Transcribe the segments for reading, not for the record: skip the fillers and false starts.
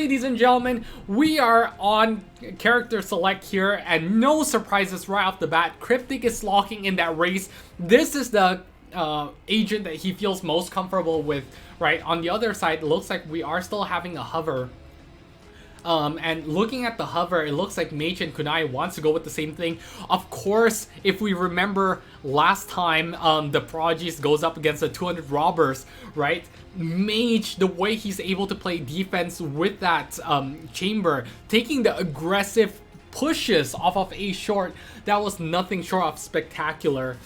ladies and gentlemen, we are on character select here, and no surprises right off the bat. Cryptic is locking in that race. This is the agent that he feels most comfortable with, right? On the other side, it looks like we are still having a hover. And looking at the hover, it looks like Mage and Kunai wants to go with the same thing. Of course, if we remember last time, the Prodigies goes up against the 200 robbers, right? Mage, the way he's able to play defense with that chamber, taking the aggressive pushes off of A short, that was nothing short of spectacular.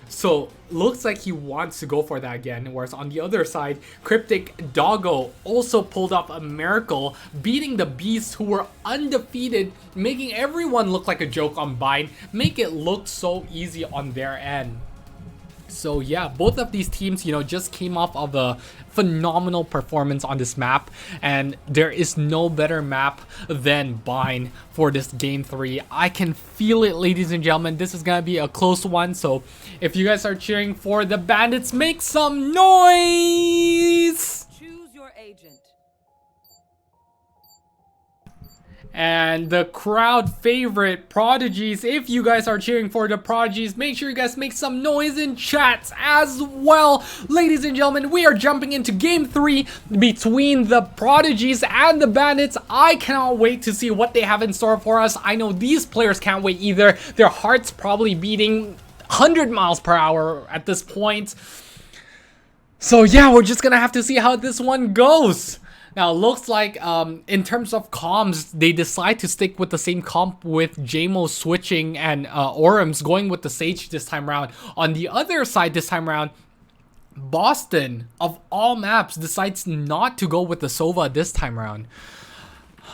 So looks like he wants to go for that again. Whereas on the other side, Cryptic Doggo also pulled off a miracle, beating the Beasts who were undefeated, making everyone look like a joke on Bind, make it look so easy on their end. So yeah, both of these teams, you know, just came off of a phenomenal performance on this map, and there is no better map than Bind for this game 3. I can feel it, ladies and gentlemen. This is gonna be a close one, so if you guys are cheering for the Bandits, make some noise! Choose your agent. And the crowd favorite, Prodigies. If you guys are cheering for the Prodigies, make sure you guys make some noise in chats as well. Ladies and gentlemen, we are jumping into game 3 between the Prodigies and the Bandits. I cannot wait to see what they have in store for us. I know these players can't wait either. Their hearts probably beating 100 miles per hour at this point. So yeah, we're just gonna have to see how this one goes. Now, it looks like in terms of comms, they decide to stick with the same comp with JMO switching and Orums going with the Sage this time around. On the other side this time around, Boston, of all maps, decides not to go with the Sova this time around.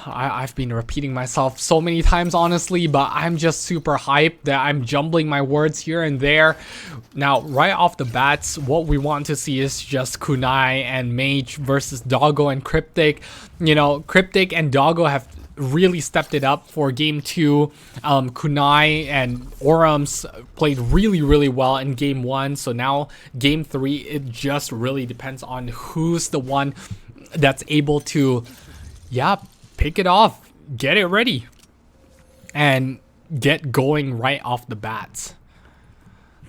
I've been repeating myself so many times, honestly, but I'm just super hyped that I'm jumbling my words here and there. Now, right off the bats, what we want to see is just Kunai and Mage versus Doggo and Cryptic. You know, Cryptic and Doggo have really stepped it up for game 2. Kunai and Orums played really well in game 1. So now game 3, it just really depends on who's the one that's able to, yeah, pick it off, get it ready, and get going right off the bats.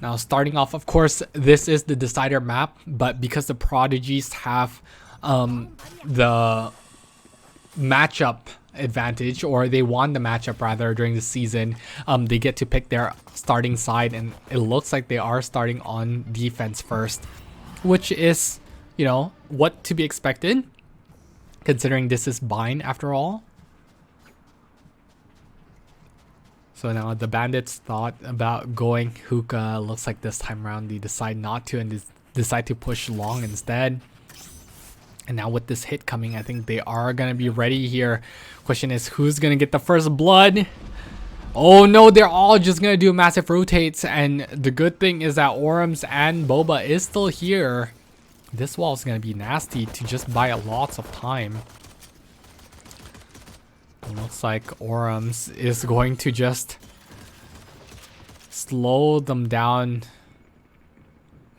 Now, starting off, of course, this is the decider map, but because the Prodigies have the matchup advantage, or they won the matchup rather during the season, they get to pick their starting side, and it looks like they are starting on defense first, which is, you know, what to be expected, considering this is Bind after all. So now the Bandits thought about going hookah. Looks like this time around they decide not to and decide to push long instead. And now with this hit coming, I think they are going to be ready here. Question is, who's going to get the first blood? Oh no, they're all just going to do massive rotates. And the good thing is that Orums and Boba is still here. This wall is going to be nasty to just buy lots of time. It looks like Orums is going to just slow them down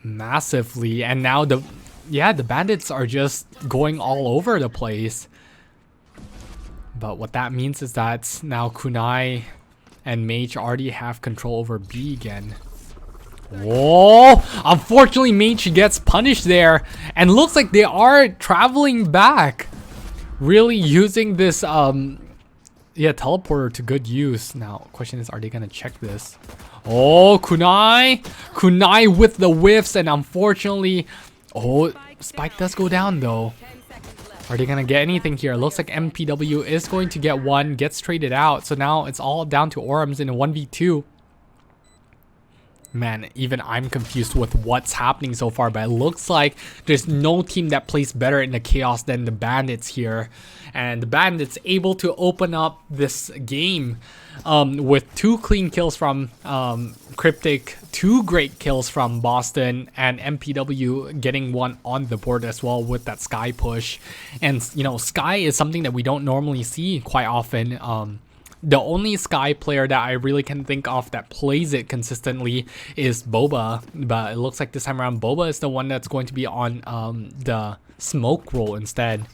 massively. And now the Bandits are just going all over the place. But what that means is that now Kunai and Mage already have control over B again. Whoa! Unfortunately, Mage gets punished there, and looks like they are traveling back, really using this teleporter to good use. Now, question is, are they gonna check this? Oh, Kunai with the whiffs, and unfortunately, oh, Spike does go down though. Are they gonna get anything here? Looks like MPW is going to get one, gets traded out, so now it's all down to Orums in a 1v2. Man, even I'm confused with what's happening so far, but it looks like there's no team that plays better in the chaos than the Bandits here. And the Bandits able to open up this game with 2 clean kills from Cryptic, 2 great kills from Boston, and MPW getting one on the board as well with that Sky push. And, you know, Sky is something that we don't normally see quite often. The only Sky player that I really can think of that plays it consistently is Boba, but it looks like this time around Boba is the one that's going to be on the smoke roll instead.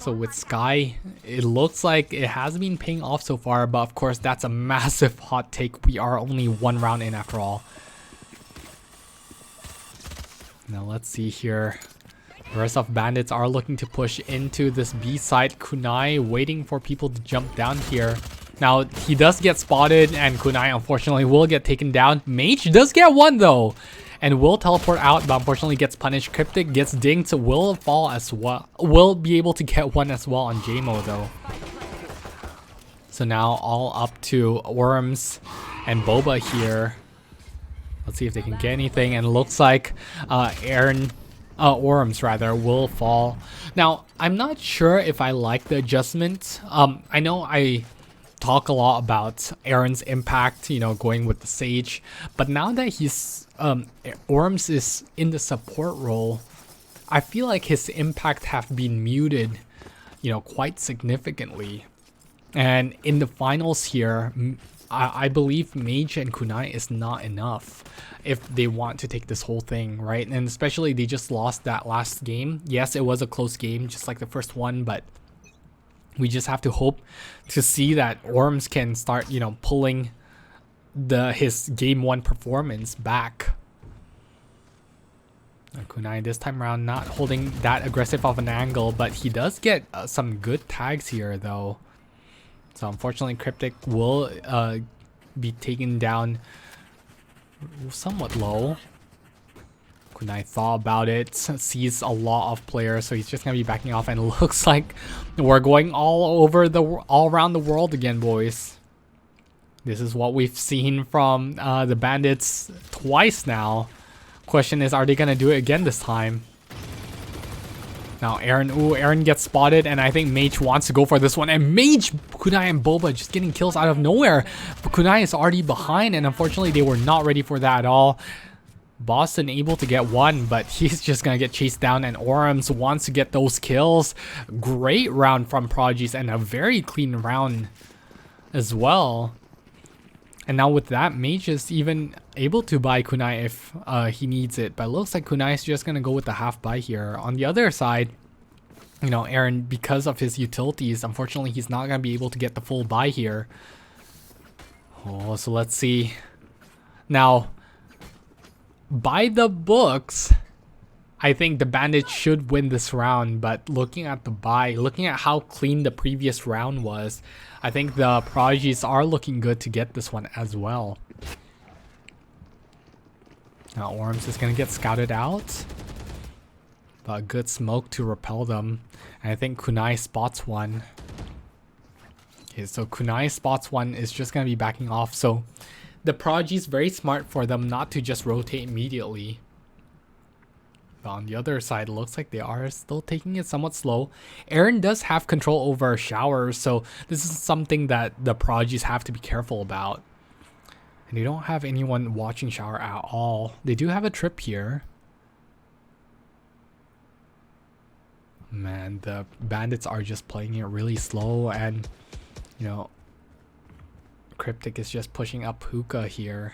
So with Sky, it looks like it has been paying off so far, but of course that's a massive hot take. We are only 1 round in after all. Now let's see here. The rest of Bandits are looking to push into this B side. Kunai waiting for people to jump down here. Now he does get spotted and Kunai unfortunately will get taken down. Mage does get one though. And will teleport out, but unfortunately gets punished. Cryptic gets dinged, will fall as well. Will be able to get one as well on JMO though. So now all up to Worms and Boba here. Let's see if they can get anything. And it looks like Worms rather will fall. Now I'm not sure if I like the adjustment. I know I talk a lot about Aaron's impact, you know, going with the Sage, but now that he's Worms is in the support role, I feel like his impact have been muted, you know, quite significantly. And in the finals here, I believe Mage and Kunai is not enough if they want to take this whole thing, right? And especially they just lost that last game. Yes, it was a close game, just like the first one, but we just have to hope to see that Worms can start, you know, pulling his game 1 performance back. Kunai this time around not holding that aggressive of an angle, but he does get some good tags here though. So unfortunately Cryptic will be taken down somewhat low. Kunai thought about it, sees a lot of players, so he's just gonna be backing off, and it looks like we're going all around the world again, boys. This is what we've seen from the Bandits twice now. Question is, are they gonna do it again this time? Now Aaron gets spotted, and I think Mage wants to go for this one, and Mage, Kunai and Boba just getting kills out of nowhere. But Kunai is already behind, and unfortunately they were not ready for that at all. Boston able to get one, but he's just gonna get chased down, and Orams wants to get those kills. Great round from Prodigies, and a very clean round as well. And now with that, Mage is even able to buy Kunai if he needs it, but it looks like Kunai is just gonna go with the half buy here. On the other side, you know, Aaron, because of his utilities, unfortunately he's not gonna be able to get the full buy here. Oh, so let's see. Now, by the books, I think the Bandits should win this round, but looking at the buy, looking at how clean the previous round was, I think the Prodigies are looking good to get this one as well. Now Worms is going to get scouted out, but a good smoke to repel them. And I think Kunai spots one. Okay, so Kunai spots one, is just going to be backing off. So the Prodigies, very smart for them not to just rotate immediately. But on the other side, it looks like they are still taking it somewhat slow. Aaron does have control over showers, so this is something that the Prodigies have to be careful about. And they don't have anyone watching shower at all. They do have a trip here. Man, the Bandits are just playing it really slow, and you know, Cryptic is just pushing up Hookah here.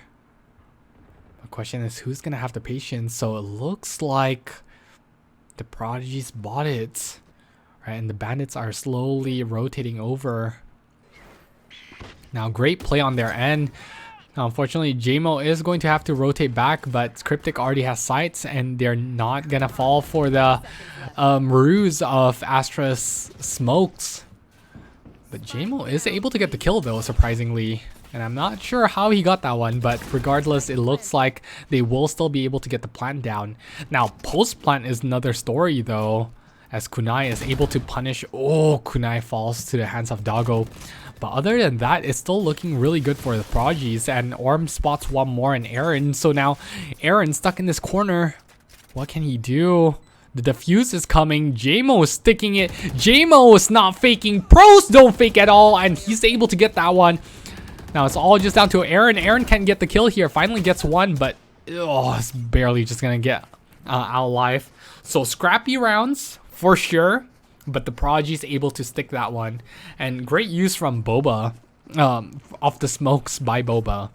The question is, who's gonna have the patience? So it looks like the Prodigies bought it, right? And the Bandits are slowly rotating over. Now, great play on their end. Now, unfortunately, JMO is going to have to rotate back, but Cryptic already has sights, and they're not gonna fall for the ruse of Astra's smokes. But JMO is able to get the kill though, surprisingly. And I'm not sure how he got that one, but regardless, it looks like they will still be able to get the plant down. Now, post-plant is another story though, as Kunai is able to punish. Oh, Kunai falls to the hands of Doggo. But other than that, it's still looking really good for the Prodigies, and Orm spots one more in Aaron. So now, Aaron stuck in this corner. What can he do? The defuse is coming. JMO is sticking it. JMO is not faking. Pros don't fake at all, and he's able to get that one. Now it's all just down to Aaron. Aaron can't get the kill here. Finally gets one, but it's barely just gonna get out alive. So scrappy rounds for sure, but the Prodigy's able to stick that one. And great use from Boba, off the smokes by Boba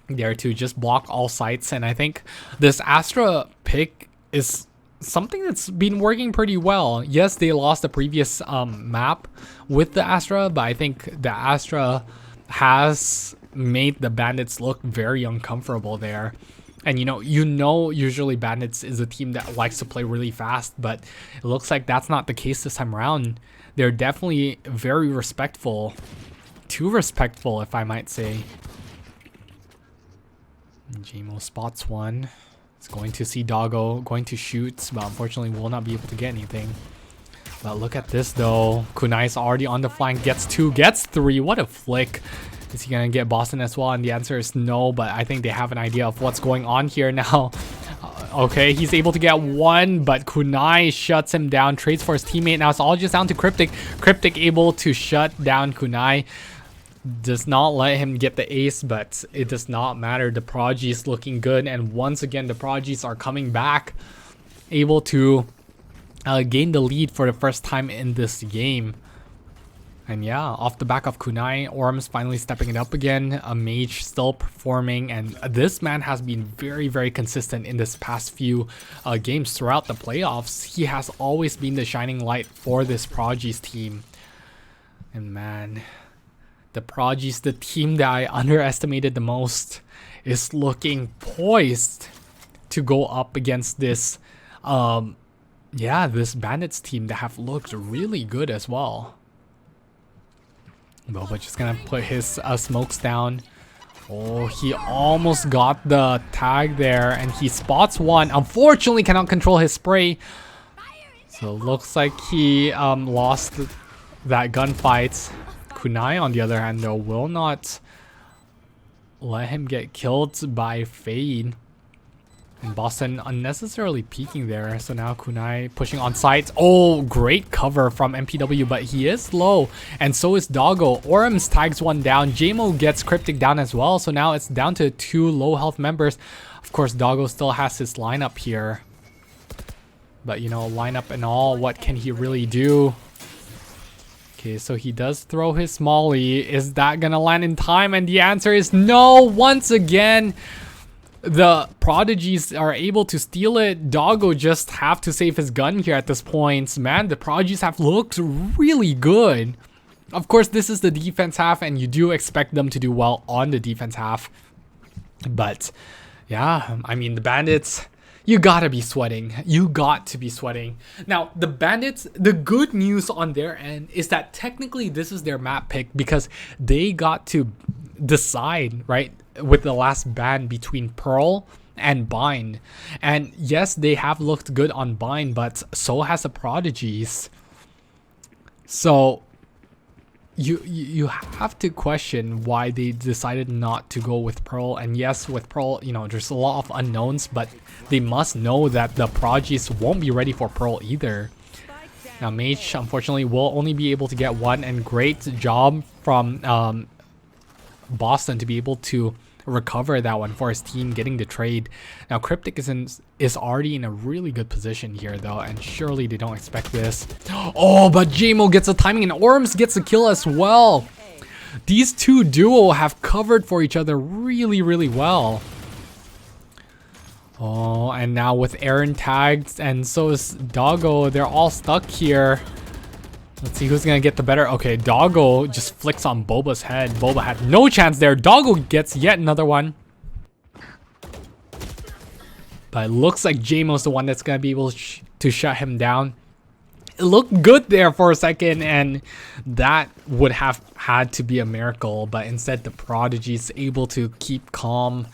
there to just block all sights. And I think this Astra pick is something that's been working pretty well. Yes, they lost the previous map with the Astra, but I think the Astra has made the Bandits look very uncomfortable there. And usually Bandits is a team that likes to play really fast, but it looks like that's not the case this time around. They're definitely very respectful. Too respectful, if I might say. JMO spots one. It's going to see Doggo, going to shoot, but unfortunately will not be able to get anything. But look at this though. Kunai's already on the flank, gets 2, gets 3. What a flick. Is he gonna get Boston as well? And the answer is no, but I think they have an idea of what's going on here now. Okay, he's able to get 1, but Kunai shuts him down, trades for his teammate. Now it's all just down to Cryptic. Cryptic able to shut down Kunai. Does not let him get the ace, but it does not matter. The Prodigies looking good, and once again the Prodigies are coming back, able to gain the lead for the first time in this game. And yeah, off the back of Kunai, Orms finally stepping it up again. A Mage still performing, and this man has been very, very consistent in this past few games throughout the playoffs. He has always been the shining light for this Prodigies team. And man, the Prodigies, the team that I underestimated the most, is looking poised to go up against this, this Bandits team that have looked really good as well. Boba just gonna put his smokes down. Oh, he almost got the tag there, and he spots one. Unfortunately, cannot control his spray. So looks like he lost that gunfight. Kunai, on the other hand, though, will not let him get killed by Fade. And Boston unnecessarily peeking there. So now Kunai pushing on sites. Oh, great cover from MPW, but he is low. And so is Doggo. Orms tags one down. JMO gets Cryptic down as well. So now it's down to 2 low health members. Of course, Doggo still has his lineup here. But, lineup and all, what can he really do? Okay, so he does throw his Molly. Is that gonna land in time? And the answer is no. Once again, the Prodigies are able to steal it. Doggo just have to save his gun here at this point. Man, the Prodigies have looked really good. Of course, this is the defense half, and you do expect them to do well on the defense half. But yeah, I mean, the Bandits, you gotta be sweating. You got to be sweating. Now, the Bandits, the good news on their end is that technically this is their map pick, because they got to decide, right, with the last ban between Pearl and Bind. And yes, they have looked good on Bind, but so has the Prodigies. So you have to question why they decided not to go with Pearl. And yes, with Pearl, there's a lot of unknowns, but they must know that the Prodigies won't be ready for Pearl either. Now Mage unfortunately will only be able to get 1, and great job from Boston to be able to recover that one for his team, getting the trade. Now Cryptic is already in a really good position here though, and surely they don't expect this. Oh, but JMO gets the timing, and Orms gets the kill as well. These two duo have covered for each other really, really well. Oh, and now with Aaron tagged, and so is Doggo, they're all stuck here. Let's see who's gonna get the better. Okay, Doggo just flicks on Boba's head. Boba had no chance there. Doggo gets yet another one. But it looks like JMO's the one that's gonna be able to shut him down. It looked good there for a second, and that would have had to be a miracle. But instead, the Prodigy's able to keep calm,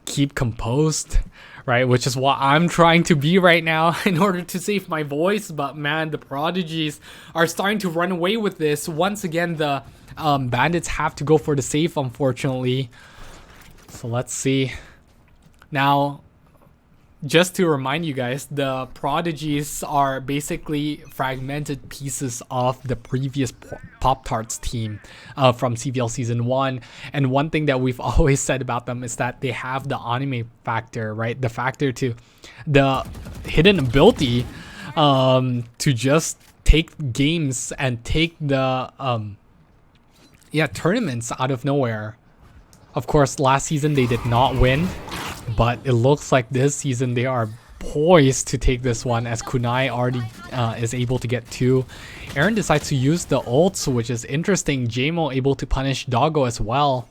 keep composed, right? Which is what I'm trying to be right now in order to save my voice. But man, the Prodigies are starting to run away with this. Once again, the Bandits have to go for the save, unfortunately. So let's see. Now, just to remind you guys, the Prodigies are basically fragmented pieces of the previous Pop-Tarts team from CVL Season 1. And one thing that we've always said about them is that they have the anime factor, right? The factor to the hidden ability to just take games and take the tournaments out of nowhere. Of course, last season they did not win, but it looks like this season they are poised to take this one as Kunai already is able to get 2. Aaron decides to use the ults, which is interesting. JMO able to punish Doggo as well.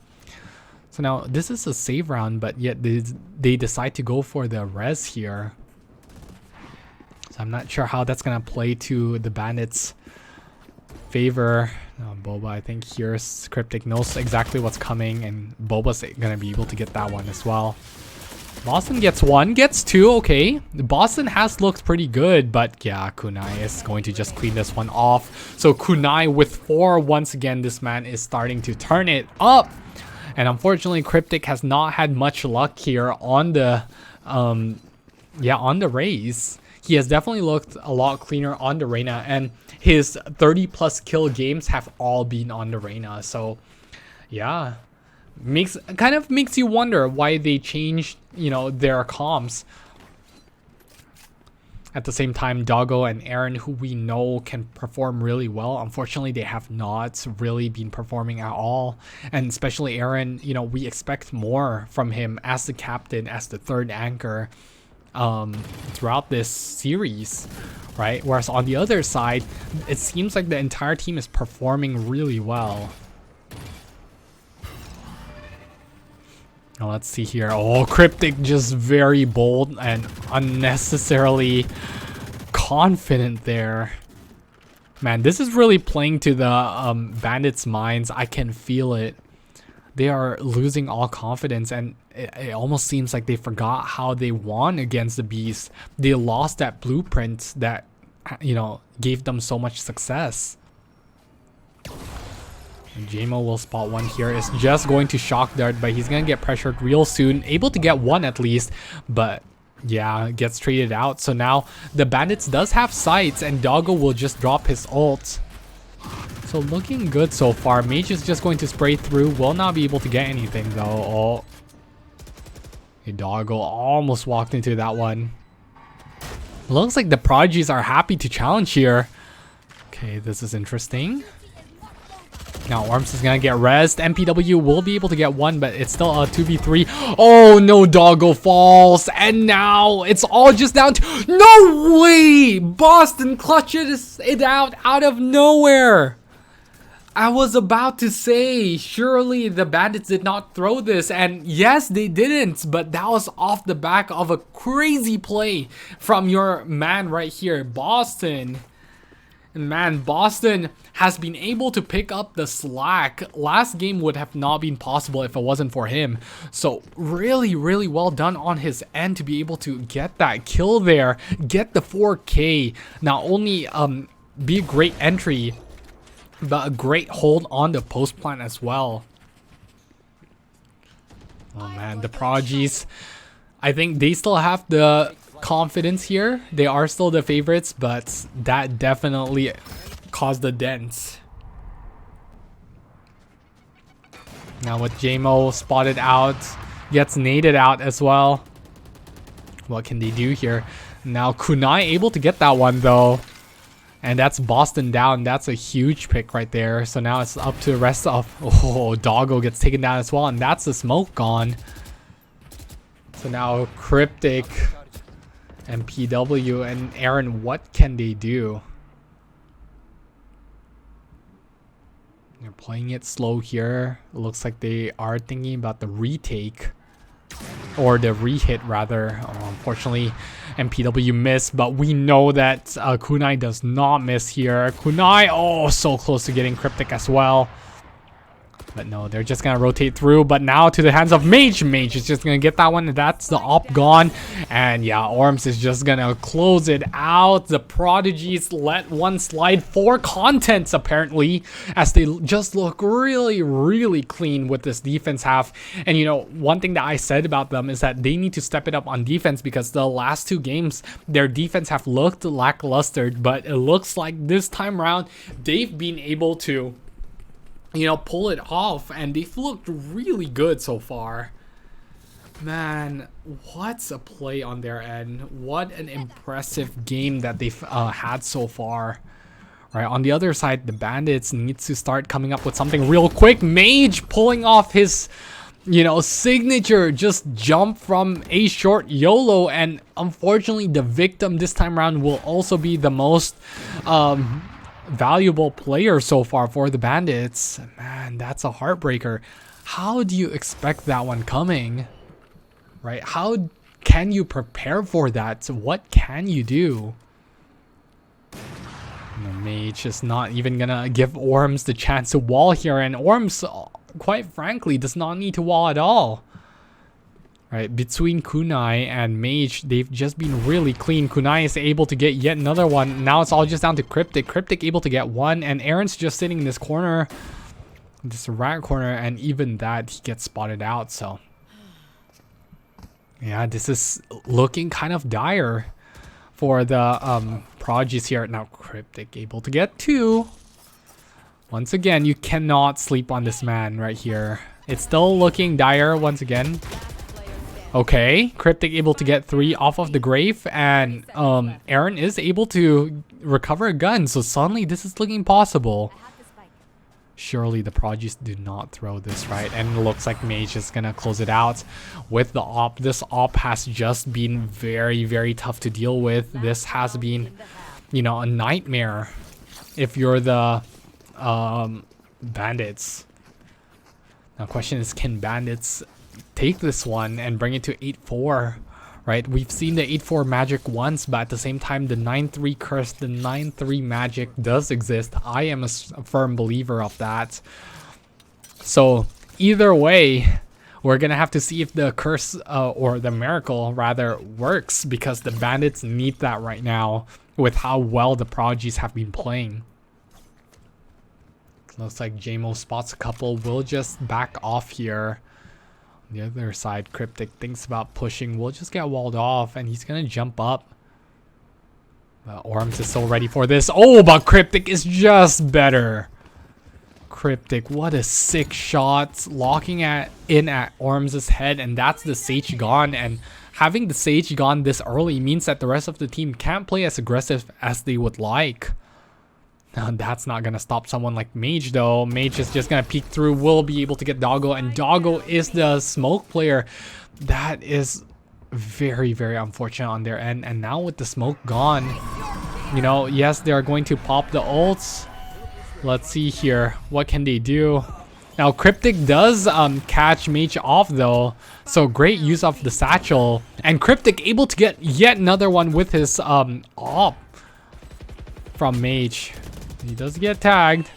So now this is a save round, but yet they decide to go for the res here. So I'm not sure how that's gonna play to the Bandits' favor. Boba, I think here's Cryptic knows exactly what's coming, and Boba's gonna be able to get that one as well. Boston gets 1, gets 2, okay. Boston has looked pretty good, but yeah, Kunai is going to just clean this one off. So Kunai with 4, once again, this man is starting to turn it up. And unfortunately, Cryptic has not had much luck here on the, on the race. He has definitely looked a lot cleaner on the Reyna, and his 30+ kill games have all been on the Reyna. So yeah, kind of makes you wonder why they changed, you know, their comms. At the same time, Doggo and Aaron, who we know can perform really well, unfortunately they have not really been performing at all. And especially Aaron, you know, we expect more from him as the captain, as the third anchor throughout this series, right? Whereas on the other side, it seems like the entire team is performing really well. Now let's see here. Oh, Cryptic just very bold and unnecessarily confident there. Man, this is really playing to the Bandits' minds. I can feel it. They are losing all confidence, and it almost seems like they forgot how they won against the Beast. They lost that blueprint that, you know, gave them so much success. JMO will spot one here. It's just going to shock dart, but he's gonna get pressured real soon. Able to get 1 at least, but yeah, gets traded out. So now the Bandits does have sights, and Doggo will just drop his ult. So looking good so far. Mage is just going to spray through. Will not be able to get anything though. Oh, okay, Doggo almost walked into that one. Looks like the Prodigies are happy to challenge here. Okay, this is interesting. Now Orms is gonna get rezzed. MPW will be able to get 1, but it's still a 2v3. Oh no, Doggo falls, and now it's all just down to no way. Boston clutches it out of nowhere. I was about to say, surely the Bandits did not throw this, and yes, they didn't, but that was off the back of a crazy play from your man right here, Boston. And man, Boston has been able to pick up the slack. Last game would have not been possible if it wasn't for him. So really, really well done on his end to be able to get that kill there, get the 4K. Not only be a great entry, but a great hold on the post plant as well. Oh man, the Prodigies, I think they still have the confidence here. They are still the favorites, but that definitely caused the dents. Now with JMO spotted out, gets naded out as well. What can they do here? Now Kunai able to get that one though. And that's Boston down. That's a huge pick right there. So now it's up to the rest of... Oh, Doggo gets taken down as well. And that's the smoke gone. So now Cryptic, MPW, and Aaron, what can they do? They're playing it slow here. It looks like they are thinking about the retake. Or the re-hit rather. Unfortunately, MPW missed, but we know that Kunai does not miss here. Kunai, oh, so close to getting Cryptic as well. But no, they're just gonna rotate through. But now to the hands of Mage. Mage is just gonna get that one. That's the op gone. And yeah, Orms is just gonna close it out. The Prodigies let one slide. 4 contents apparently, as they just look really, really clean with this defense half. And you know, one thing that I said about them is that they need to step it up on defense, because the last 2 games, their defense have looked lackluster. But it looks like this time around, they've been able to, you know, pull it off, and they've looked really good so far. Man, what's a play on their end. What an impressive game that they've had so far. Right, on the other side, the Bandits needs to start coming up with something real quick. Mage pulling off his you know, signature just jump from a short YOLO, and unfortunately the victim this time around will also be the most valuable player so far for the Bandits. Man, that's a heartbreaker. How do you expect that one coming? Right? How can you prepare for that? What can you do? The mage is not even gonna give Orms the chance to wall here, and Orms, quite frankly, does not need to wall at all. Right, between Kunai and Mage, they've just been really clean. Kunai is able to get yet another one. Now it's all just down to Cryptic. Cryptic able to get one, and Aaron's just sitting in this corner, this rat corner, and even that he gets spotted out. So yeah, this is looking kind of dire for the Prodigies here. Now Cryptic able to get two. Once again, you cannot sleep on this man right here. It's still looking dire once again. Okay, Cryptic able to get three off of the grave, and Aaron is able to recover a gun, so suddenly this is looking possible. Surely the Prodigies do not throw this, right? And it looks like Mage is gonna close it out with the op. This op has just been very, very tough to deal with. This has been, you know, a nightmare if you're the Bandits. Now question is, can Bandits take this one and bring it to 8-4, right? We've seen the 8-4 magic once, but at the same time, the 9-3 curse, the 9-3 magic does exist. I am a firm believer of that. So either way, we're gonna have to see if the curse or the miracle rather works, because the Bandits need that right now with how well the Prodigies have been playing. Looks like JMO spots a couple. We'll just back off here. On the other side, Cryptic thinks about pushing. We'll just get walled off, and he's gonna jump up. Orms is so ready for this. Oh, but Cryptic is just better. Cryptic, what a sick shot. Locking in at Orms' head, and that's the Sage gone. And having the Sage gone this early means that the rest of the team can't play as aggressive as they would like. Now, that's not going to stop someone like Mage, though. Mage is just going to peek through. Will be able to get Doggo, and Doggo is the smoke player. That is very, very unfortunate on their end. And now with the smoke gone, you know, yes, they're going to pop the ults. Let's see here. What can they do? Now, Cryptic does catch Mage off, though. So great use of the satchel. And Cryptic able to get yet another one with his op from Mage. He does get tagged,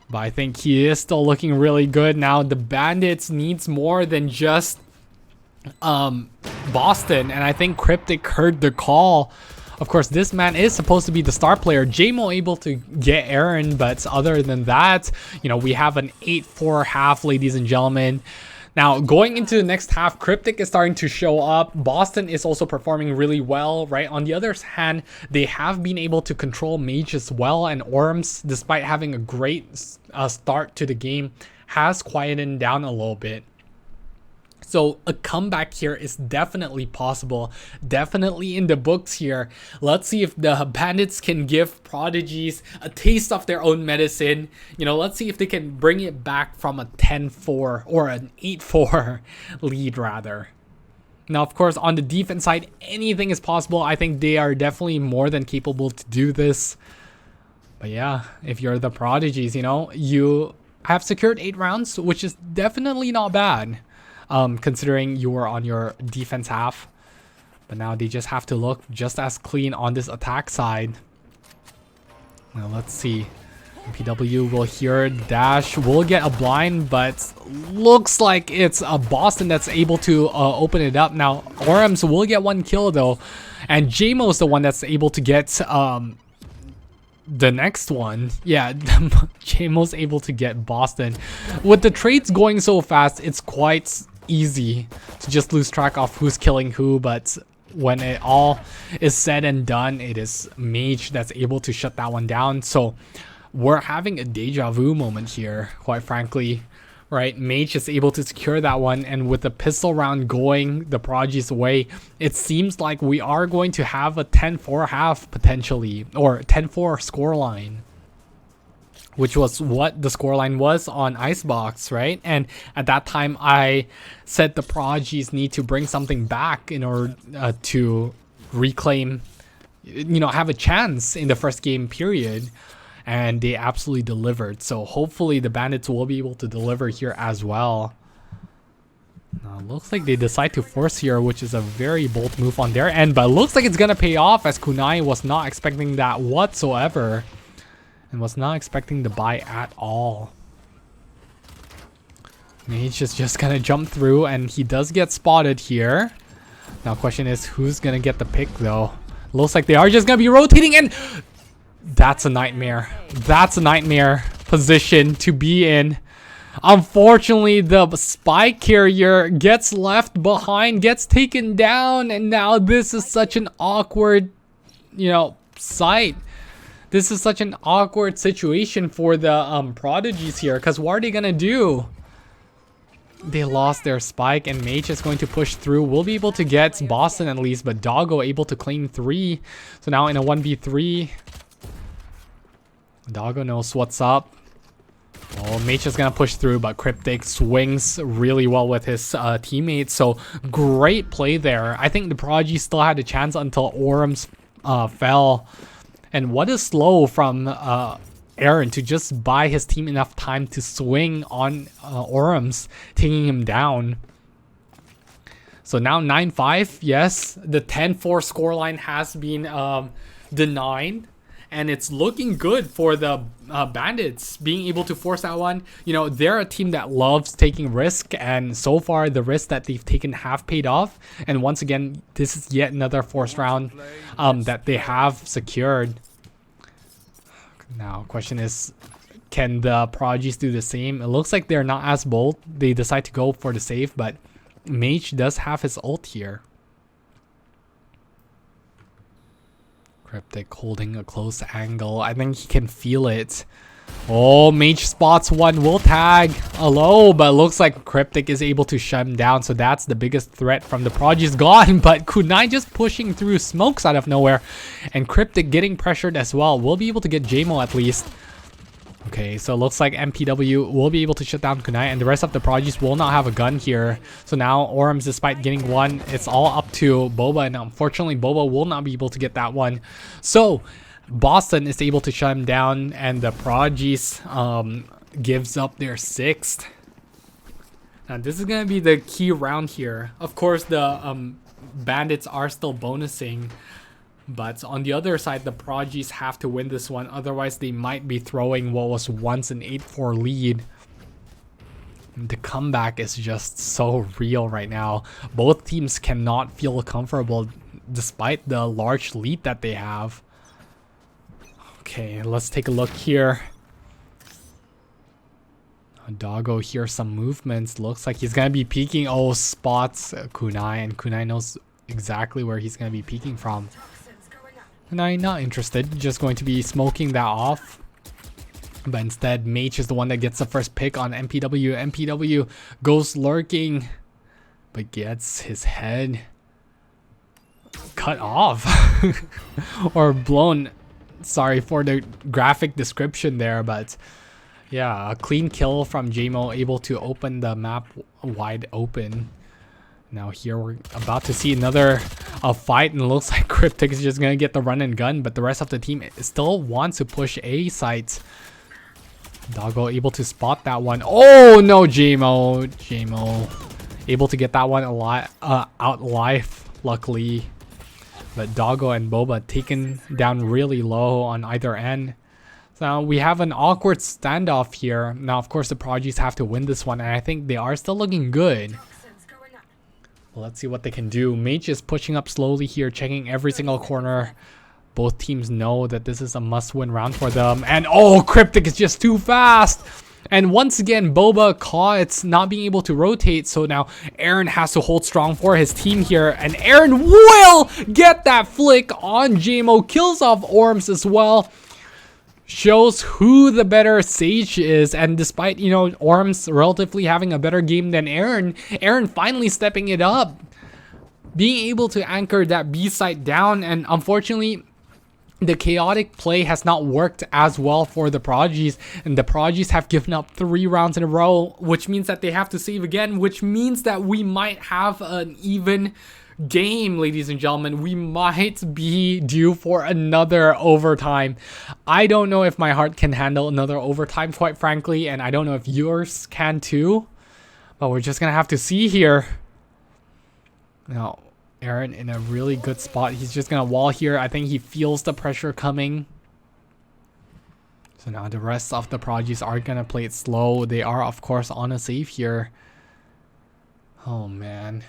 but I think he is still looking really good. Now the Bandits needs more than just Boston, and I think Cryptic heard the call. Of course, this man is supposed to be the star player. JMO able to get Aaron, but other than that, you know, we have an 8-4 half, ladies and gentlemen. Now, going into the next half, Cryptic is starting to show up. Boston is also performing really well, right? On the other hand, they have been able to control Mage as well, and Orms, despite having a great start to the game, has quieted down a little bit. So a comeback here is definitely possible, definitely in the books here. Let's see if the Bandits can give Prodigies a taste of their own medicine. You know, let's see if they can bring it back from a 10-4 or an 8-4 lead rather. Now, of course, on the defense side, anything is possible. I think they are definitely more than capable to do this. But yeah, if you're the Prodigies, you know, you have secured 8 rounds, which is definitely not bad. Considering you were on your defense half, but now they just have to look just as clean on this attack side. Now let's see. PW will hear dash, will get a blind, but looks like it's a Boston that's able to open it up. Now Orms will get 1 kill though, and JMO is the one that's able to get the next one. Yeah, JMO's able to get Boston. With the trades going so fast, it's quite easy to just lose track of who's killing who, but when it all is said and done, it is Mage that's able to shut that one down. So we're having a deja vu moment here, quite frankly, right? Mage is able to secure that one, and with the pistol round going the Prodigy's way, it seems like we are going to have a 10-4 half potentially, or 10-4 scoreline. which was what the scoreline was on Icebox, right? And at that time, I said the Prodigies need to bring something back in order to reclaim, have a chance in the first game period. And they absolutely delivered. So hopefully the Bandits will be able to deliver here as well. Now, looks like they decide to force here, which is a very bold move on their end. But it looks like it's going to pay off, as Kunai was not expecting that whatsoever. And was not expecting the buy at all. Mage is just gonna jump through, and he does get spotted here. Now question is, who's gonna get the pick though? Looks like they are just gonna be rotating, and that's a nightmare. That's a nightmare position to be in. Unfortunately, the spy carrier gets left behind, gets taken down, and now this is such an awkward, sight. This is such an awkward situation for the Prodigies here, because what are they gonna do? They lost their spike, and Mage is going to push through. We'll be able to get Boston at least, but Doggo able to claim 3. So now in a 1v3, Doggo knows what's up. Oh, Mage is gonna push through, but Cryptic swings really well with his teammates. So great play there. I think the Prodigy still had a chance until Orms fell. And what is slow from Aaron to just buy his team enough time to swing on Orms, taking him down. So now 9-5. Yes, the 10-4 scoreline has been denied. And it's looking good for the Bandits being able to force that one. They're a team that loves taking risk, and so far the risk that they've taken have paid off. And once again, this is yet another forced round that they have secured. Now, question is, can the Prodigies do the same? It looks like they're not as bold. They decide to go for the save, but Mage does have his ult here. Cryptic holding a close angle. I think he can feel it. Oh, Mage spots one. Will tag low, but looks like Cryptic is able to shut him down. So that's the biggest threat from the Prodigies gone. But Kunai just pushing through smokes out of nowhere. And Cryptic getting pressured as well. We'll be able to get JMO at least. Okay, so it looks like MPW will be able to shut down Kunai, and the rest of the Prodigies will not have a gun here. So now Orms, despite getting one, it's all up to Boba, and unfortunately Boba will not be able to get that one. So Boston is able to shut him down, and the Prodigies gives up their 6th. Now this is gonna be the key round here. Of course, the Bandits are still bonusing. But on the other side, the Prodigies have to win this one. Otherwise, they might be throwing what was once an 8-4 lead. The comeback is just so real right now. Both teams cannot feel comfortable despite the large lead that they have. Okay, let's take a look here. Doggo here, some movements. Looks like he's going to be peeking. Oh, spots Kunai, and Kunai knows exactly where he's going to be peeking from. And I'm not interested, just going to be smoking that off. But instead, Mage is the one that gets the first pick on MPW. MPW goes lurking, but gets his head cut off. Or blown. Sorry for the graphic description there, but yeah, a clean kill from JMO, able to open the map wide open. Now here we're about to see another fight, and it looks like Cryptic is just gonna get the run and gun, but the rest of the team still wants to push A sites. Doggo able to spot that one. Oh no, JMO able to get that one a lot out life, luckily. But Doggo and Boba taken down really low on either end. So we have an awkward standoff here. Now of course the Prodigies have to win this one, and I think they are still looking good. Let's see what they can do. Mage is pushing up slowly here, checking every single corner. Both teams know that this is a must-win round for them. And oh, Cryptic is just too fast. And once again, Boba caught not being able to rotate. So now Aaron has to hold strong for his team here. And Aaron will get that flick on JMO. Kills off Orms as well. Shows who the better Sage is, and despite Orms relatively having a better game than Aaron finally stepping it up, being able to anchor that B site down. And unfortunately the chaotic play has not worked as well for the Prodigies, and the Prodigies have given up 3 rounds in a row, which means that they have to save again, which means that we might have an even game, ladies and gentlemen. We might be due for another overtime. I don't know if my heart can handle another overtime, quite frankly, and I don't know if yours can too, but we're just gonna have to see here. Now, Aaron in a really good spot. He's just gonna wall here. I think he feels the pressure coming. So now the rest of the Prodigies are gonna play it slow. They are, of course, on a save here. Oh man.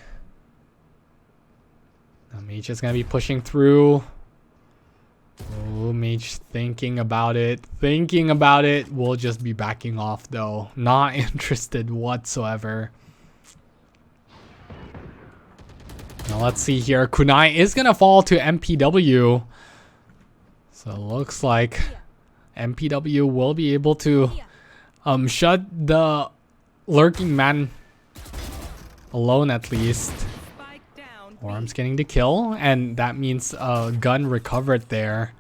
Now Mage is gonna be pushing through. Oh, Mage thinking about it. Thinking about it. We'll just be backing off though. Not interested whatsoever. Now let's see here. Kunai is gonna fall to MPW. So it looks like MPW will be able to shut the lurking man alone at least. Orm's getting the kill, and that means gun recovered there.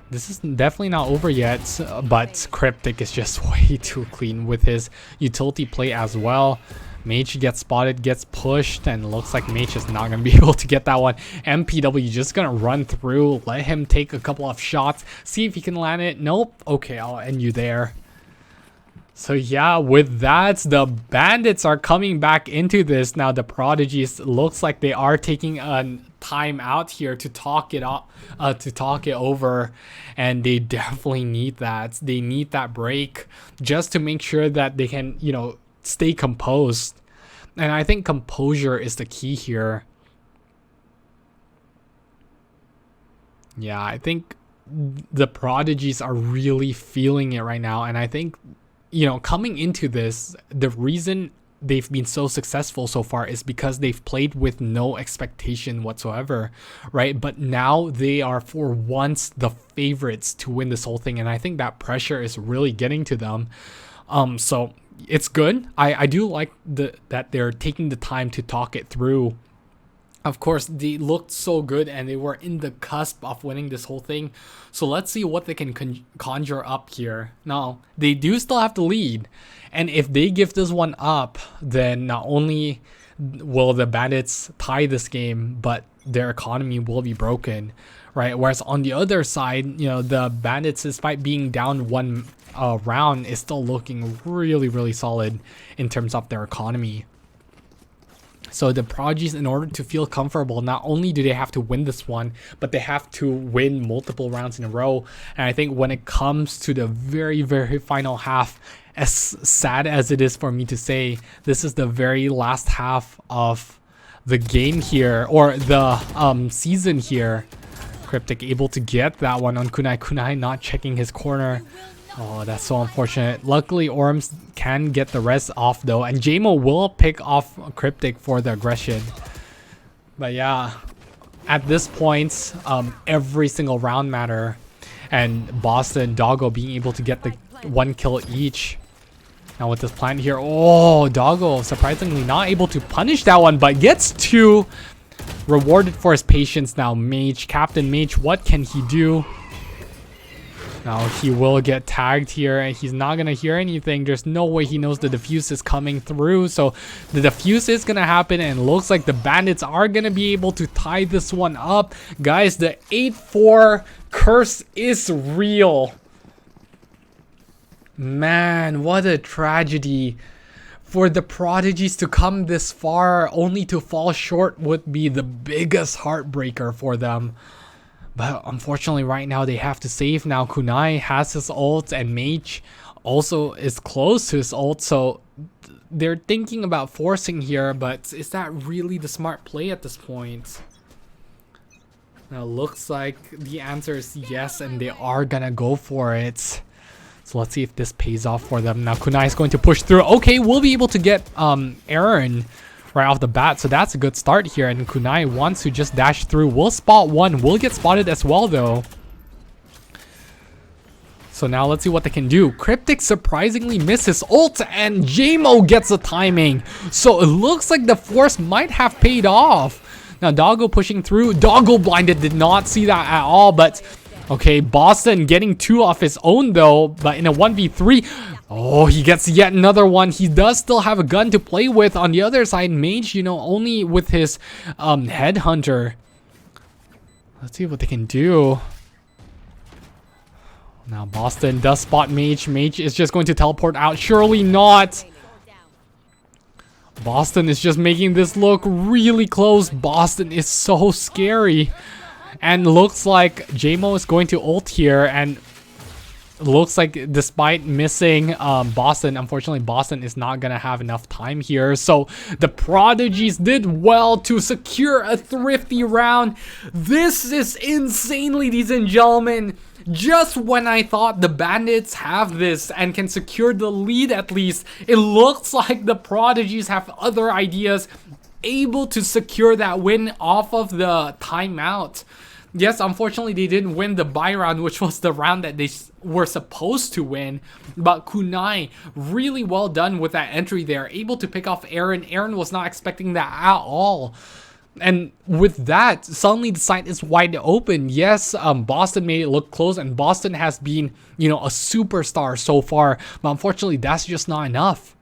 This is definitely not over yet, but Cryptic is just way too clean with his utility play as well. Mage gets spotted, gets pushed, and looks like Mage is not going to be able to get that one. MPW just going to run through, let him take a couple of shots, see if he can land it. Nope. Okay, I'll end you there. So yeah, with that, the Bandits are coming back into this. Now the Prodigies looks like they are taking a time out here to talk it up, to talk it over, and they definitely need that. They need that break just to make sure that they can, you know, stay composed. And I think composure is the key here. Yeah, I think the Prodigies are really feeling it right now, and I think, you know, coming into this, the reason they've been so successful so far is because they've played with no expectation whatsoever, right? But now they are for once the favorites to win this whole thing, and I think that pressure is really getting to them. So it's good. I do like that they're taking the time to talk it through. Of course, they looked so good and they were in the cusp of winning this whole thing. So let's see what they can conjure up here. Now, they do still have the lead. And if they give this one up, then not only will the Bandits tie this game, but their economy will be broken, right? Whereas on the other side, you know, the Bandits, despite being down one round, is still looking really, really solid in terms of their economy. So the Prodigies, in order to feel comfortable, not only do they have to win this one, but they have to win multiple rounds in a row. And I think when it comes to the very, very final half, as sad as it is for me to say, this is the very last half of the game here, or the season here. Cryptic able to get that one on Kunai. Kunai not checking his corner. Oh, that's so unfortunate. Luckily, Orms can get the rest off though, and JMO will pick off Cryptic for the aggression. But yeah, at this point, every single round matter, and Boston, Doggo being able to get the 1 kill each. Now with this plant here, oh, Doggo surprisingly not able to punish that one, but gets 2. Rewarded for his patience now. Mage, Captain Mage, what can he do? Now he will get tagged here, and he's not gonna hear anything. There's no way he knows the defuse is coming through. So the defuse is gonna happen, and it looks like the Bandits are gonna be able to tie this one up. Guys, the 8-4 curse is real. Man, what a tragedy. For the Prodigies to come this far only to fall short would be the biggest heartbreaker for them. But unfortunately right now they have to save. Now Kunai has his ult, and Mage also is close to his ult, so they're thinking about forcing here, but is that really the smart play at this point? Now looks like the answer is yes, and they are gonna go for it. So let's see if this pays off for them. Now Kunai is going to push through. Okay, we'll be able to get Aaron right off the bat, so that's a good start here. And Kunai wants to just dash through. We'll spot one. We'll get spotted as well though. So now let's see what they can do. Cryptic surprisingly misses ult, and JMO gets the timing. So it looks like the force might have paid off. Now Doggo pushing through. Doggo blinded, did not see that at all, but Okay, Boston getting 2 off his own though, but in a 1v3, oh, he gets yet another one. He does still have a gun to play with. On the other side, Mage, you know, only with his headhunter. Let's see what they can do. Now Boston does spot Mage. Mage is just going to teleport out. Surely not. Boston is just making this look really close. Boston is so scary. And looks like JMO is going to ult here. And looks like despite missing Boston, unfortunately Boston is not going to have enough time here. So the Prodigies did well to secure a thrifty round. This is insane, ladies and gentlemen. Just when I thought the Bandits have this and can secure the lead at least, it looks like the Prodigies have other ideas, able to secure that win off of the timeout. Yes, unfortunately they didn't win the buy round, which was the round that they were supposed to win. But Kunai, really well done with that entry there, able to pick off Aaron. Aaron was not expecting that at all. And with that, suddenly the site is wide open. Yes, Boston made it look close, and Boston has been, you know, a superstar so far. But unfortunately, that's just not enough.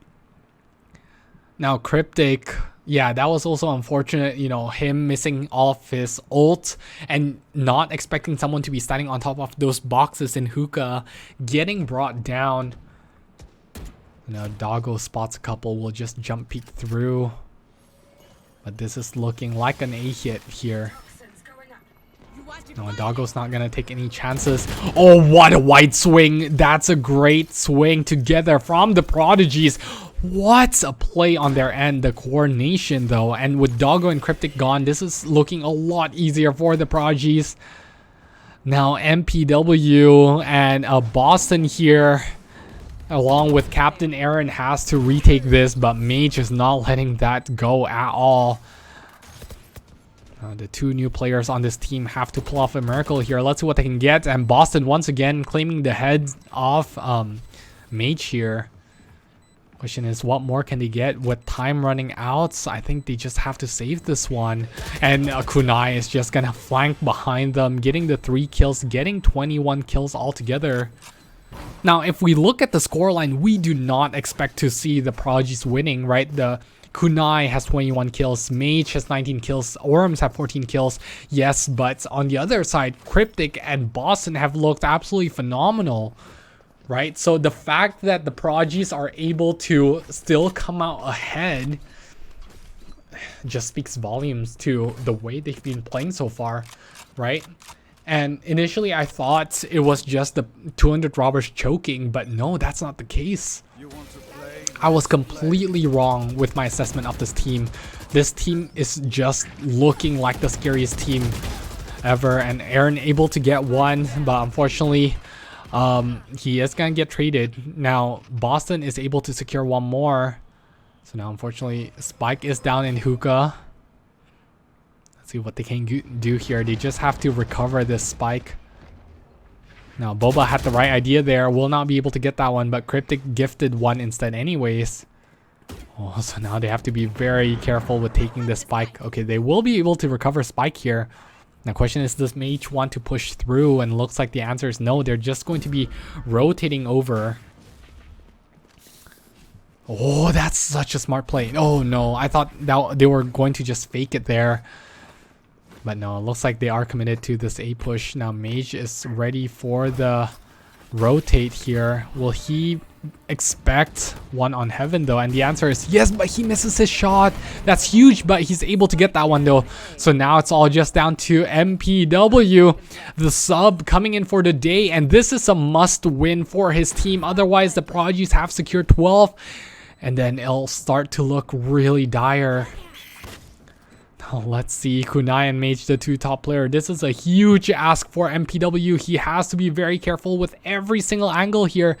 Now, Cryptic, yeah, that was also unfortunate. You know, him missing all of his ult and not expecting someone to be standing on top of those boxes in hookah, getting brought down. You know, Doggo spots a couple, will just jump peek through. But this is looking like an A hit here. No, Doggo's not gonna take any chances. Oh, what a wide swing. That's a great swing together from the Prodigies. What a play on their end. The coordination though. And with Doggo and Cryptic gone, this is looking a lot easier for the Prodigies. Now MPW and Boston here, along with Captain Aaron, has to retake this, but Mage is not letting that go at all. The 2 new players on this team have to pull off a miracle here. Let's see what they can get. And Boston once again claiming the head off Mage here. Question is, what more can they get with time running out? I think they just have to save this one. And Kunai is just gonna flank behind them, getting the 3 kills, getting 21 kills altogether. Now, if we look at the scoreline, we do not expect to see the Prodigies winning, right? The Kunai has 21 kills, Mage has 19 kills, Orms have 14 kills. Yes, but on the other side, Cryptic and Boston have looked absolutely phenomenal, right? So the fact that the Prodigies are able to still come out ahead just speaks volumes to the way they've been playing so far, right? And initially I thought it was just the 200 robbers choking, but no, that's not the case. I was completely wrong with my assessment of this team. This team is just looking like the scariest team ever, and Aaron able to get one, but unfortunately he is gonna get traded. Now Boston is able to secure one more, so now unfortunately Spike is down in hookah. See what they can do here. They just have to recover this spike. Now Boba had the right idea there, will not be able to get that one, but Cryptic gifted one instead anyways. Oh, so now they have to be very careful with taking the spike. Okay, they will be able to recover spike here. The question is, does Mage want to push through? And looks like the answer is no. They're just going to be rotating over. Oh, that's such a smart play. Oh no, I thought that they were going to just fake it there. But no, it looks like they are committed to this A push. Now Mage is ready for the rotate here. Will he expect one on Heaven though? And the answer is yes, but he misses his shot. That's huge, but he's able to get that one though. So now it's all just down to MPW, the sub coming in for the day. And this is a must win for his team. Otherwise, the Prodigies have secured 12. And then it'll start to look really dire. Let's see, Kunai and Mage, the 2 top player. This is a huge ask for MPW. He has to be very careful with every single angle here.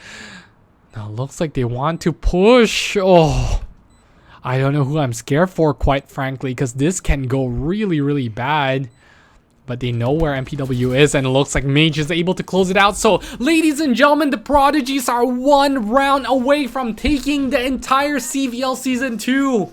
Now, looks like they want to push. Oh, I don't know who I'm scared for, quite frankly, because this can go really, really bad. But they know where MPW is, and it looks like Mage is able to close it out. So, ladies and gentlemen, the Prodigies are 1 round away from taking the entire CVL Season 2.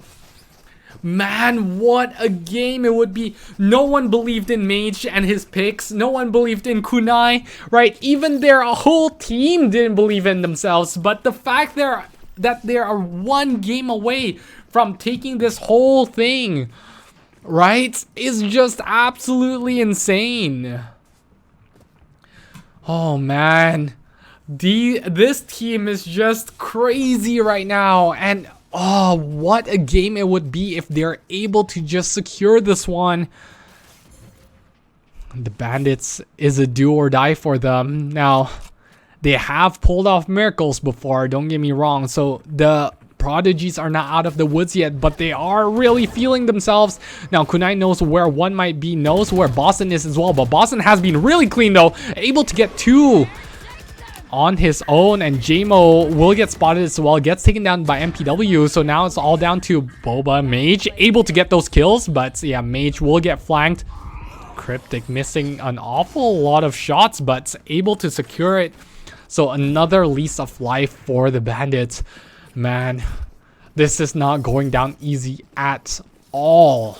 Man, what a game it would be. No one believed in Mage and his picks. No one believed in Kunai, right? Even their whole team didn't believe in themselves. But the fact that they are one game away from taking this whole thing, right, is just absolutely insane. Oh man, this team is just crazy right now. And oh, what a game it would be if they're able to just secure this one. The Bandits is a do or die for them. Now, they have pulled off miracles before, don't get me wrong. So the Prodigies are not out of the woods yet, but they are really feeling themselves. Now, Kunai knows where one might be, knows where Boston is as well. But Boston has been really clean though, able to get 2 on his own, and JMO will get spotted as well, gets taken down by MPW. So now it's all down to Boba, Mage, able to get those kills, but yeah, Mage will get flanked. Cryptic missing an awful lot of shots, but able to secure it. So another lease of life for the Bandits. Man, this is not going down easy at all.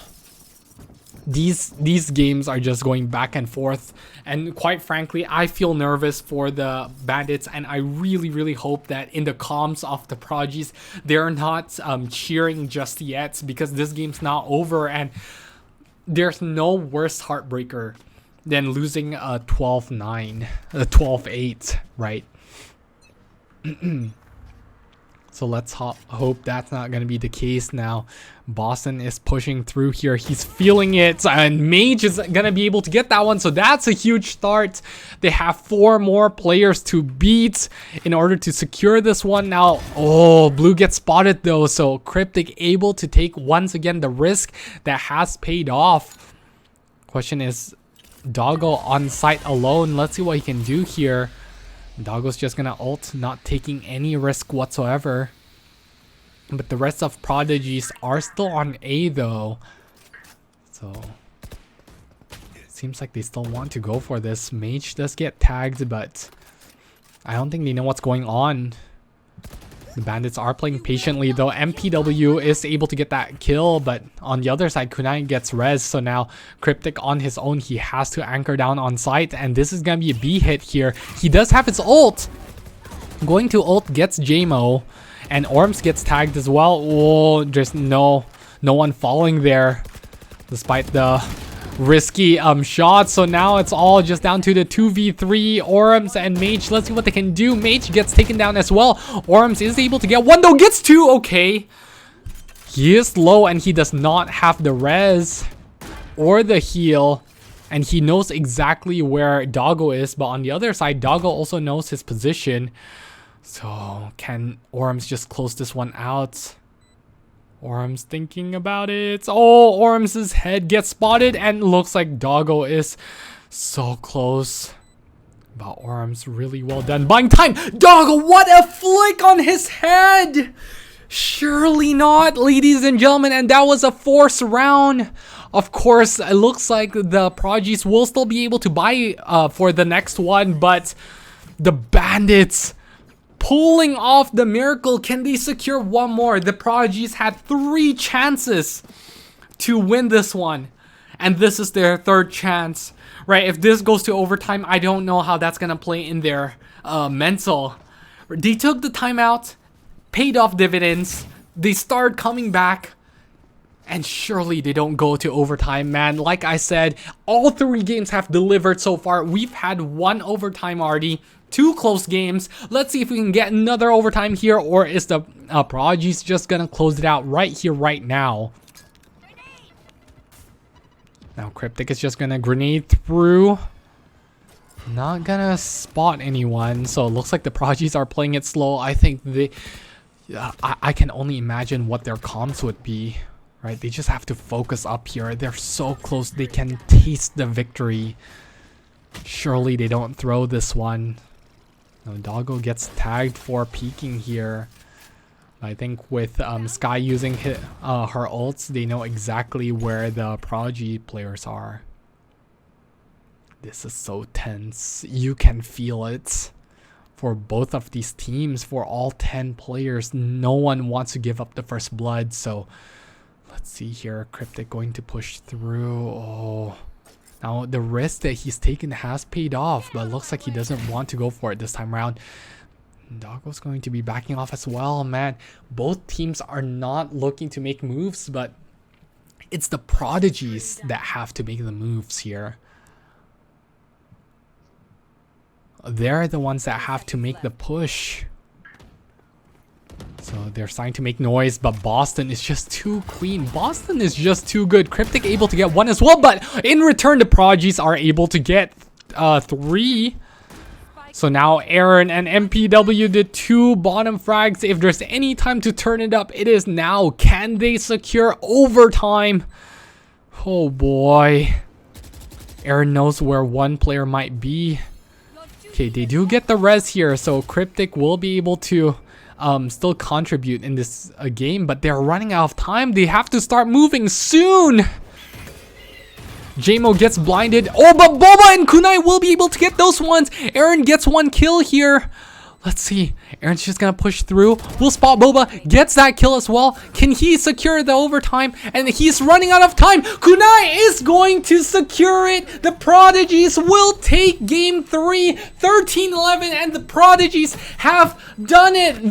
These games are just going back and forth, and quite frankly, I feel nervous for the Bandits, and I really hope that in the comms of the Prodigies, they're not cheering just yet, because this game's not over, and there's no worse heartbreaker than losing a 12-9, a 12-8, right? So let's hope that's not going to be the case now. Boston is pushing through here. He's feeling it. And Mage is going to be able to get that one. So that's a huge start. They have 4 more players to beat in order to secure this one. Now, oh, Blue gets spotted though. So Cryptic able to take once again the risk that has paid off. Question is, Doggo on site alone. Let's see what he can do here. Doggo's just gonna ult, not taking any risk whatsoever. But the rest of Prodigies are still on A though. So it seems like they still want to go for this. Mage does get tagged, but I don't think they know what's going on. The Bandits are playing patiently though. MPW is able to get that kill, but on the other side, Kunai gets res. So now Cryptic on his own, he has to anchor down on site, and this is gonna be a B hit here. He does have his ult. Going to ult gets JMO, and Orms gets tagged as well. Oh, there's no one following there, despite the risky shots. So now it's all just down to the 2v3 Orms and Mage. Let's see what they can do. Mage gets taken down as well. Orms is able to get 1 though, gets 2. Okay, he is low and he does not have the res or the heal, and he knows exactly where Doggo is. But on the other side, Doggo also knows his position. So can Orms just close this one out? Orms thinking about it. Oh, Orms' head gets spotted, and looks like Doggo is so close. But Orms, really well done. Buying time. Doggo, what a flick on his head. Surely not, ladies and gentlemen. And that was a forced round. Of course, it looks like the Prodigies will still be able to buy for the next one. But the Bandits pulling off the miracle. Can they secure one more? The Prodigies had 3 chances to win this one, and this is their 3rd chance, right? If this goes to overtime, I don't know how that's gonna play in their mental. They took the timeout, paid off dividends, they started coming back, and surely they don't go to overtime, man. Like I said, all 3 games have delivered so far. We've had 1 overtime already, 2 close games. Let's see if we can get another overtime here, or is the Prodigies just gonna close it out right here, right now? Now Cryptic is just gonna grenade through. Not gonna spot anyone, so it looks like the Prodigies are playing it slow. I think they... I can only imagine what their comms would be, right? They just have to focus up here. They're so close, they can taste the victory. Surely they don't throw this one. No, Doggo gets tagged for peeking here. I think with Sky using her ults, they know exactly where the Prodigy players are. This is so tense. You can feel it. For both of these teams, for all 10 players, no one wants to give up the first blood. So Let's see here. Cryptic going to push through. Oh. Now, the risk that he's taken has paid off, but it looks like he doesn't want to go for it this time around. Doggo's going to be backing off as well, man. Both teams are not looking to make moves, but it's the Prodigies that have to make the moves here. They're the ones that have to make the push. So they're starting to make noise, but Boston is just too clean. Boston is just too good. Cryptic able to get one as well, but in return, the Prodigies are able to get 3. So now Aaron and MPW, the 2 bottom frags. If there's any time to turn it up, it is now. Can they secure overtime? Oh boy. Aaron knows where one player might be. Okay, they do get the res here, so Cryptic will be able to still contribute in this game, but they're running out of time. They have to start moving soon. JMO gets blinded. Oh, but Boba and Kunai will be able to get those ones. Aaron gets 1 kill here. Let's see. Aaron's just gonna push through. We'll spot Boba. Gets that kill as well. Can he secure the overtime? And he's running out of time. Kunai is going to secure it. The Prodigies will take game 3, 13-11, and the Prodigies have done it.